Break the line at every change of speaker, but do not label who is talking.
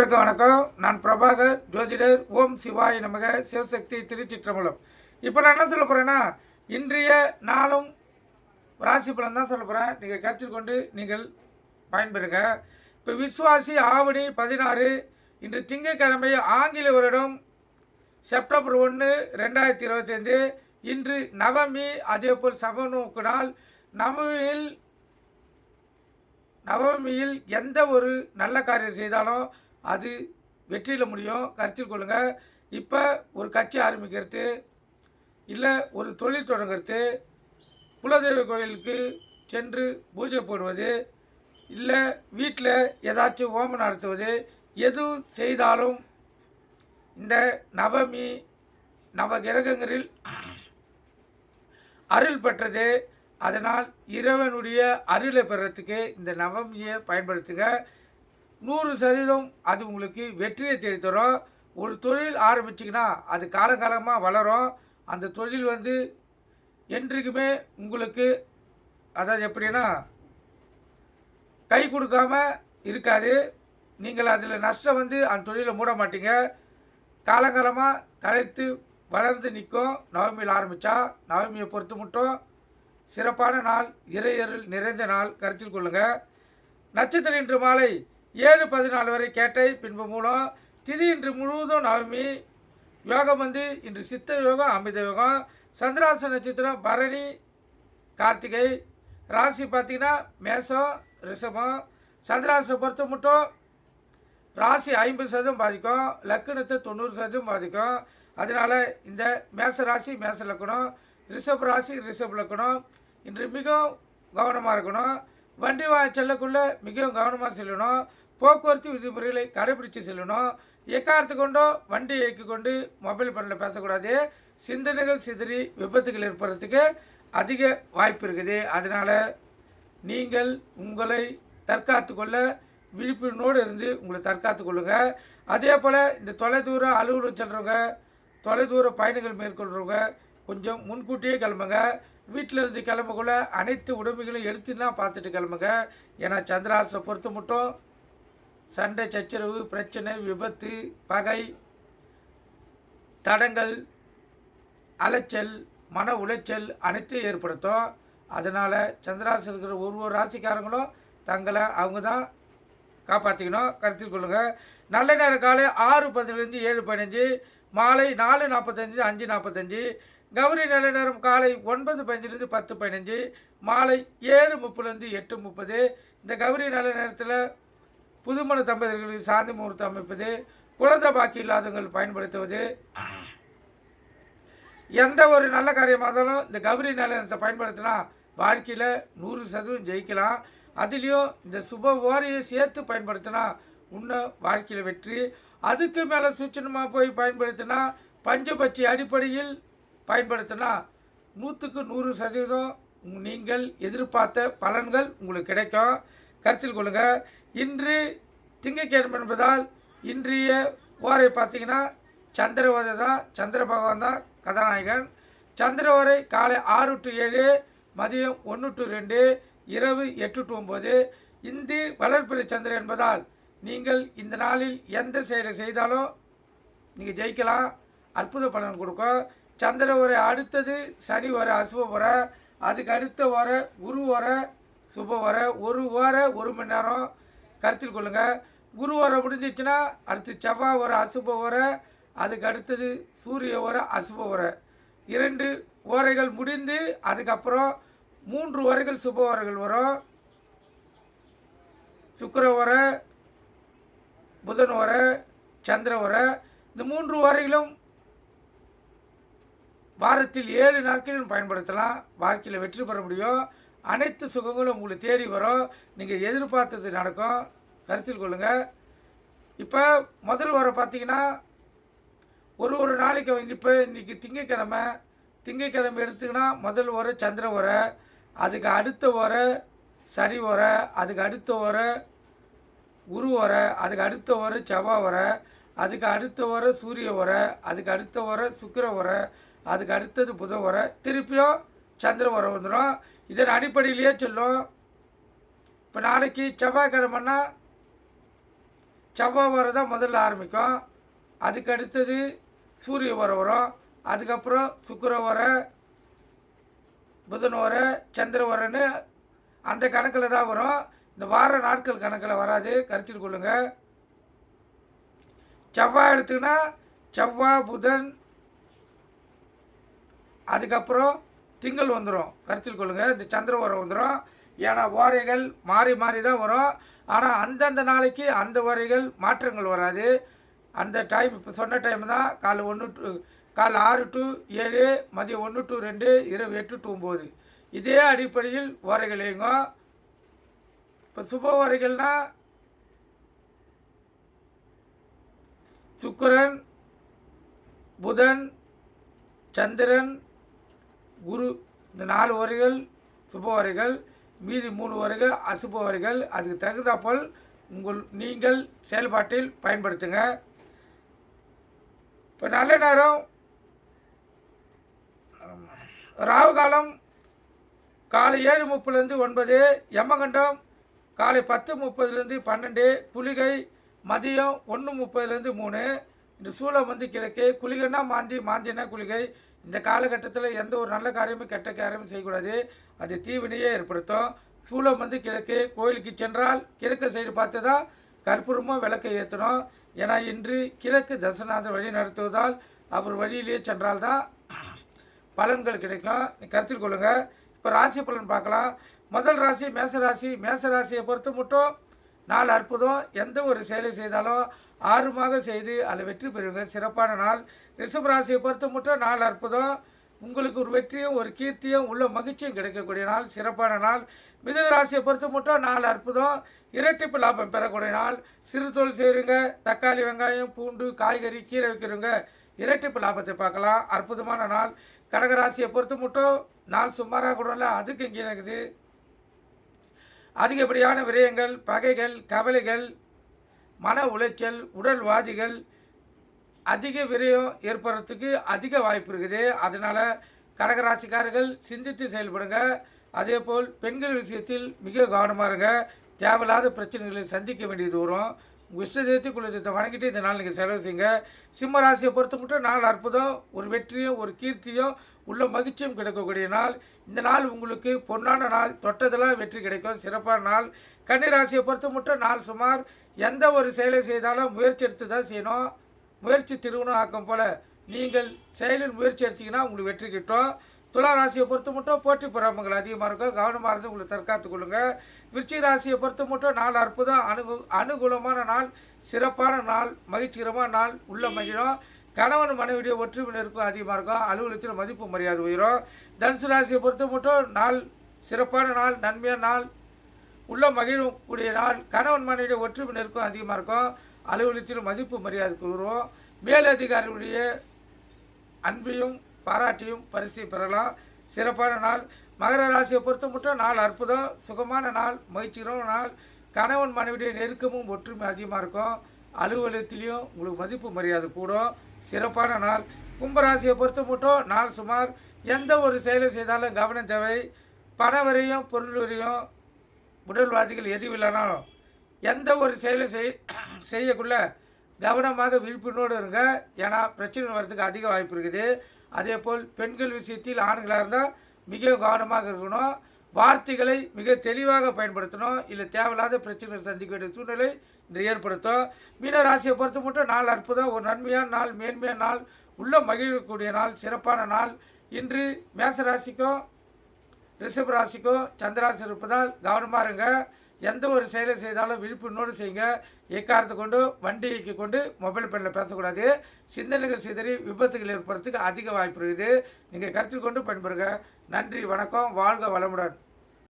அனைவருக்கும் வணக்கம். நான் பிரபாகர் ஜோதிடர். ஓம் சிவாய நமக. சிவசக்தி திருச்சிற்றம்பலம். இப்போ நான் என்ன சொல்ல போகிறேன்னா, இன்றைய நாளும் ராசி பலன் தான் சொல்ல போகிறேன். நீங்கள் கருத்தில் கொண்டு நீங்கள் பயன்பெறுங்க. இப்போ விசுவாசி ஆவணி 16 இன்று திங்கட்கிழமை, ஆங்கில வருடம் செப்டம்பர் 1 2025. இன்று நவமி, அதேபோல் சமநோக்கு நாள். நவமியில் எந்த ஒரு நல்ல காரியம் செய்தாலும் அது வெற்றியில் முடியும். கருத்தில் கொள்ளுங்கள். இப்போ ஒரு கட்சி ஆரம்பிக்கிறது, இல்லை ஒரு தொழில் தொடங்கிறது, குலதெய்வ கோயிலுக்கு சென்று பூஜை போடுவது, இல்லை வீட்டில் ஏதாச்சும் ஹோமம் நடத்துவது, எது செய்தாலும் இந்த நவமி நவகிரகங்களில் அருள் பெற்றது. அதனால் இறைவனுடைய அருளை பெறத்துக்கு இந்த நவமியை பயன்படுத்துங்க. 100% அது உங்களுக்கு வெற்றியை தேடித்தரும். ஒரு தொழில் ஆரம்பிச்சிங்கன்னா அது காலகாலமாக வளரும். அந்த தொழில் என்றைக்குமே உங்களுக்கு எப்படின்னா கை கொடுக்காம இருக்காது. நீங்கள் அதில் நஷ்டம் அந்த தொழிலை மூட மாட்டீங்க. காலகாலமாக தலைத்து வளர்ந்து நிற்கும். நவமியில் ஆரம்பித்தா நவமியை பொறுத்து மட்டும் சிறப்பான நாள், இறையருள் நிறைந்த நாள். கருத்தில் கொள்ளுங்கள். நட்சத்திரம் இன்று மாலை 7:14 வரை கேட்டை, பின்பு மூலம். திதி இன்று முழுவதும் நவமி. யோகம் இன்று சித்த யோகம், அமிர்த யோகம். சந்திராச நட்சத்திரம் பரணி, கார்த்திகை. ராசி பார்த்தீங்கன்னா மேசம், ரிஷபம். சந்திராசை பொறுத்த மட்டும் ராசி 50% பாதிக்கும், லக்கணத்தை 90% பாதிக்கும். அதனால் இந்த மேச ராசி மேச லக்கணம், ரிஷப் ராசி ரிஷப் லக்கணம். இன்று மிகவும் கவனமாக இருக்கணும். வண்டி செல்லக்குள்ளே மிகவும் கவனமாக செல்லணும். போக்குவரத்து விதிமுறைகளை கடைபிடித்து செல்லணும். எக்காரத்து கொண்டோ வண்டி இயக்கி கொண்டு மொபைல் ஃபோனில் பேசக்கூடாது. சிந்தனைகள் சிதறி விபத்துகள் ஏற்படுறதுக்கு அதிக வாய்ப்பு இருக்குது. அதனால் நீங்கள் உங்களை தற்காத்து கொள்ள விழிப்புணர்வோடு இருந்து உங்களை தற்காத்து கொள்ளுங்கள். அதே போல் இந்த தொலைதூர அலுவலகம் செல்கிறவங்க, தொலைதூர பயணிகள் மேற்கொள்கிறவங்க கொஞ்சம் முன்கூட்டியே கிளம்புங்க. வீட்டில் இருந்து கிளம்பக்குள்ள அனைத்து உடைமைகளும் எடுத்துலாம் பார்த்துட்டு கிளம்புங்க. ஏன்னா சந்திராசை பொறுத்த மட்டும் சண்டை சச்சரவு, பிரச்சனை, விபத்து, பகை, தடங்கள், அலைச்சல், மன உளைச்சல் அனைத்தையும் ஏற்படுத்தும். அதனால் சந்திராசு இருக்கிற ஒரு ராசிக்காரங்களும் தங்களை அவங்க தான் காப்பாற்றிக்கணும். கருத்தில் கொள்ளுங்கள். நல்ல நேரம் காலை 6:10 7:15, மாலை 4:45 5:45. கௌரி நல்ல நேரம் காலை 9:15 10:15, மாலை 7:30 8:30. இந்த கௌரி நல்ல நேரத்தில் புதுமண தம்பதிகளுக்கு சாந்தி முகூர்த்தம் அமைப்பது, குழந்தை பாக்கி இல்லாதவர்கள் பயன்படுத்துவது, எந்த ஒரு நல்ல காரியமாக இருந்தாலும் இந்த கௌரி நல்ல நேரத்தை பயன்படுத்தினா வாழ்க்கையில் 100% ஜெயிக்கலாம். அதுலேயும் இந்த சுப ஓரையை சேர்த்து பயன்படுத்தினா இன்னும் வாழ்க்கையில் வெற்றி. அதுக்கு மேலே சூட்சமாக போய் பயன்படுத்தினா பஞ்சபட்சி அடிப்படையில் பயன்படுத்தினா 100க்கு 100% நீங்கள் எதிர்பார்த்த பலன்கள் உங்களுக்கு கிடைக்கும். கருத்தில் கொள்ளுங்கள். இன்று திங்கட்கிழமை என்பதால் இன்றைய ஓரை பார்த்தீங்கன்னா சந்திர ஓரை தான். சந்திர பகவான் தான் கதாநாயகன். சந்திர ஓரை காலை 6 to 7, மதியம் 1 to 2, இரவு 8 to 9. இந்து வளர்பிறை சந்திரன் என்பதால் நீங்கள் இந்த நாளில் எந்த செயலை செய்தாலும் நீங்கள் ஜெயிக்கலாம். அற்புத பலன் கொடுக்கும். சந்திர ஓரை அடுத்தது சனி ஓரை அசுப ஓரை, அதுக்கு அடுத்த ஓரை குரு ஓரை சுப ஓரை. ஒரு ஓரை 1 மணி நேரம். கருத்தில் கொள்ளுங்கள். குரு ஓரை முடிஞ்சிச்சுன்னா அடுத்து செவ்வாய் ஓரை அசுப ஓரை, அதுக்கு அடுத்தது சூரிய ஓரை அசுப ஓரை. 2 ஓரைகள் முடிந்து அதுக்கப்புறம் 3 ஓரைகள் சுப ஓரைகள் வரும். சுக்கிர ஓரை, புதன் ஓரை, சந்திர ஓரை. இந்த 3 ஓரைகளும் வாரத்தில் 7 நாட்களும் பயன்படுத்தலாம். வாழ்க்கையில் வெற்றி பெற முடியும். அனைத்து சுகங்களும் உங்களை தேடி வரும். நீங்கள் எதிர்பார்த்தது நடக்கும். கருத்தில் கொள்ளுங்கள். இப்போ முதல் வாரம் பார்த்தீங்கன்னா ஒரு நாளைக்கு இப்போ இன்றைக்கி திங்கக்கிழமை எடுத்துக்கினா முதல் ஓரை சந்திர ஓரை, அதுக்கு அடுத்த ஓரை சனி ஓரை, அதுக்கு அடுத்த ஓரை குரு ஓரை, அதுக்கு அடுத்த ஓரை செவ்வாய் ஓரை, அதுக்கு அடுத்த ஓரை சூரிய ஓரை, அதுக்கு அடுத்த ஓரை சுக்கிர ஓரை, அதுக்கு அடுத்தது புத ஓரை, திருப்பியும் சந்திர ஓரை வந்துடும். இதன் அடிப்படையிலேயே சொல்லும். இப்போ நாளைக்கு செவ்வாய்க்கிழமைன்னா செவ்வாய் ஓரை தான் முதல்ல ஆரம்பிக்கும். அதுக்கு அடுத்தது சூரிய ஓரை வரும். அதுக்கப்புறம் சுக்கிர ஓரை, புதன் ஓரை, சந்திர ஓரைன்னு அந்த கணக்கில் தான் வரும். இந்த வார நாட்கள் கணக்கில் வராது, கருத்தில் கொள்ளுங்கள். செவ்வாய் எடுத்துக்கினா செவ்வாய், புதன், அதுக்கப்புறம் திங்கள் வந்துடும், கருத்தில் கொள்ளுங்கள். இந்த சந்திர ஓரை வந்துடும். ஏன்னா ஓரைகள் மாறி மாறி தான் வரும். ஆனால் அந்தந்த நாளைக்கு அந்த ஓரைகள் மாற்றங்கள் வராது. அந்த டைம் இப்போ சொன்ன டைம் தான் காலை 6 to 7, மதியம் 1 to 2, இரவு 8 to 9. இதே அடிப்படையில் ஓரைகள் இயங்கும். இப்போ சுப ஓரைகள்னால் சுக்கிரன், புதன், சந்திரன், குரு, இந்த 4 ஓரைகள் சுப ஓரைகள். மீதி 3 ஓரைகள் அசுப ஓரைகள். அதுக்கு தகுந்தாப்போல் நீங்கள் செயல்பாட்டில் பயன்படுத்துங்க. இப்போ நல்ல நேரம் ராகு காலம் காலை 7:30லேருந்து 9, யமகண்டம் காலை 10:30லேருந்து 12, குளிகை மதியம் 1:30லேருந்து 3. இந்த சூலம் கிழக்கு. குளிகைன்னா மாந்தி, மாந்தினா குளிகை. இந்த காலகட்டத்தில் எந்த ஒரு நல்ல காரியமும் கெட்ட காரியமும் செய்யக்கூடாது. அது தீவினையே ஏற்படுத்தும். சூலம் கிழக்கு. கோயிலுக்கு சென்றால் கிழக்கு சைடு பார்த்து தான் கற்பூரமாக விளக்கை ஏற்றணும். ஏன்னா இன்று கிழக்கு தசநாதர் வழி நடத்துவதால் அவர் வழியிலேயே சென்றால் தான் பலன்கள் கிடைக்கும். கருத்தில் கொள்ளுங்கள். இப்போ ராசி பலன் பார்க்கலாம். முதல் ராசி மேசராசி. மேசராசியை பொறுத்த மட்டும் 4 அற்புதம். எந்த ஒரு செயலை செய்தாலும் ஆர்வமாக செய்து அதில் வெற்றி பெறுவீங்க, சிறப்பான நாள். ரிஷப ராசியை பொறுத்த மட்டும் 4 அற்புதம். உங்களுக்கு ஒரு வெற்றியும் ஒரு கீர்த்தியும் உள்ள மகிழ்ச்சியும் கிடைக்கக்கூடிய நாள், சிறப்பான நாள். மிதுன ராசியை பொறுத்த மட்டும் 4 அற்புதம். இரட்டிப்பு லாபம் பெறக்கூடிய நாள். சிறு தொழில் செய்கிறவங்க, தக்காளி, வெங்காயம், பூண்டு, காய்கறி, கீரை வைக்கிறவங்க இரட்டிப்பு லாபத்தை பார்க்கலாம், அற்புதமான நாள். கடகராசியை பொறுத்த மட்டும் நாள் சுமாராக கூட இல்லை, அதுக்கு இங்கே இருக்குது. அதிகப்படியான விரயங்கள், பகைகள், கவலைகள், மன உளைச்சல், உடல்வாதிகள், அதிக விரயம் ஏற்படுறதுக்கு அதிக வாய்ப்பு இருக்குது. அதனால் கடகராசிக்காரர்கள் சிந்தித்து செயல்படுங்க. அதே போல் பெண்கள் விஷயத்தில் மிக கவனமாக இருங்க. தேவையில்லாத பிரச்சனைகளை சந்திக்க வேண்டியது வரும். உங்கள் இஷ்ட தெய்வத்தை குலதெய்வத்தை வணங்கிட்டு இந்த நாள் நீங்கள் செலவு செய்யுங்க. சிம்ம ராசியை பொறுத்த மட்டும் 4 அற்புதம். ஒரு வெற்றியும் ஒரு கீர்த்தியும் உள்ள மகிழ்ச்சியும் கிடைக்கக்கூடிய நாள். இந்த நாள் உங்களுக்கு பொன்னான நாள். தொட்டதெல்லாம் வெற்றி கிடைக்கும், சிறப்பான நாள். கன்னி ராசியை பொறுத்த மட்டும் நாள் சுமார். எந்த ஒரு செயலை செய்தாலும் முயற்சி எடுத்து தான் செய்யணும். முயற்சி திருவணும் ஆக்கம் போல் நீங்கள் செயலில் முயற்சி எடுத்தீங்கன்னா உங்களுக்கு வெற்றி கிட்டும். துலா ராசியை பொறுத்த மட்டும் போட்டி பொறாமைகள் அதிகமாக இருக்கும், கவனமாக இருந்து உங்களை தற்காத்து கொள்ளுங்கள். விருச்சிக ராசியை பொறுத்த மட்டும் 4 அற்புதம். அனுகூலமான நாள், சிறப்பான நாள், மகிழ்ச்சிகரமான நாள், உள்ள மகிழும். கணவன் மனைவியுடைய ஒற்றுமையினருக்கும் அதிகமாக இருக்கும், அலுவலகத்தில் மதிப்பு மரியாதை உயரும். தனுசு ராசியை பொறுத்த மட்டும் நாள் சிறப்பான நாள், நன்மையான நாள், உள்ள மகிழக்கூடிய நாள். கணவன் மனைவியுடைய ஒற்றுமையினருக்கும் அதிகமாக இருக்கும், அலுவலகத்தில் மதிப்பு மரியாதை உயரும். மேலதிகாரிகளுடைய அன்பையும் பாராட்டியும் பரிசை பெறலாம், சிறப்பான நாள். மகர ராசியை பொறுத்த மட்டும் 4 அற்புதம். சுகமான நாள், மகிழ்ச்சிகரமான நாள். கணவன் மனைவியுடைய நெருக்கமும் ஒற்றுமை அதிகமாக இருக்கும், அலுவலகத்திலையும் உங்களுக்கு மதிப்பு மரியாதை கூடும், சிறப்பான நாள். கும்பராசியை பொறுத்த மட்டும் நாள் சுமார். எந்த ஒரு செயலை செய்தாலும் கவனம் தேவை. பண வரையும் பொருள் வரையும் உடல்வாதிகள் எதுவும் இல்லைனாலும் எந்த ஒரு செயலை செய்யக்குள்ள கவனமாக விழிப்புணர்வோடு இருங்க. ஏன்னா பிரச்சனை வர்றதுக்கு அதிக வாய்ப்பு இருக்குது. அதே போல் பெண்கள் விஷயத்தில் ஆண்களாக இருந்தால் மிக கவனமாக இருக்கணும். வார்த்தைகளை மிக தெளிவாக பயன்படுத்தணும், இல்லை தேவையில்லாத பிரச்சனை சந்திக்க வேண்டிய சூழ்நிலை இன்று ஏற்படுத்தும். மீன ராசியை பொறுத்த மட்டும் 4 அற்புதம். ஒரு நன்மையான நாள், மேன்மையான நாள், உள்ள மகிழக்கூடிய நாள், சிறப்பான நாள். இன்று மேசராசிக்கும் ரிஷப ராசிக்கும் சந்திராசி இருப்பதால் கவனமாக இருங்க. எந்த ஒரு செயலை செய்தாலும் விழிப்புணர்வோடு செய்யுங்க. எக்காரத்தை கொண்டு வண்டிக்கு கொண்டு மொபைல் ஃபோனில் பேசக்கூடாது. சிந்தனைகள் சிதறி விபத்துகள் ஏற்படுறதுக்கு அதிக வாய்ப்பு இருக்குது. நீங்கள் கருத்தில் கொண்டு பயன்பெறுங்க. நன்றி, வணக்கம், வாழ்க வளமுடன்.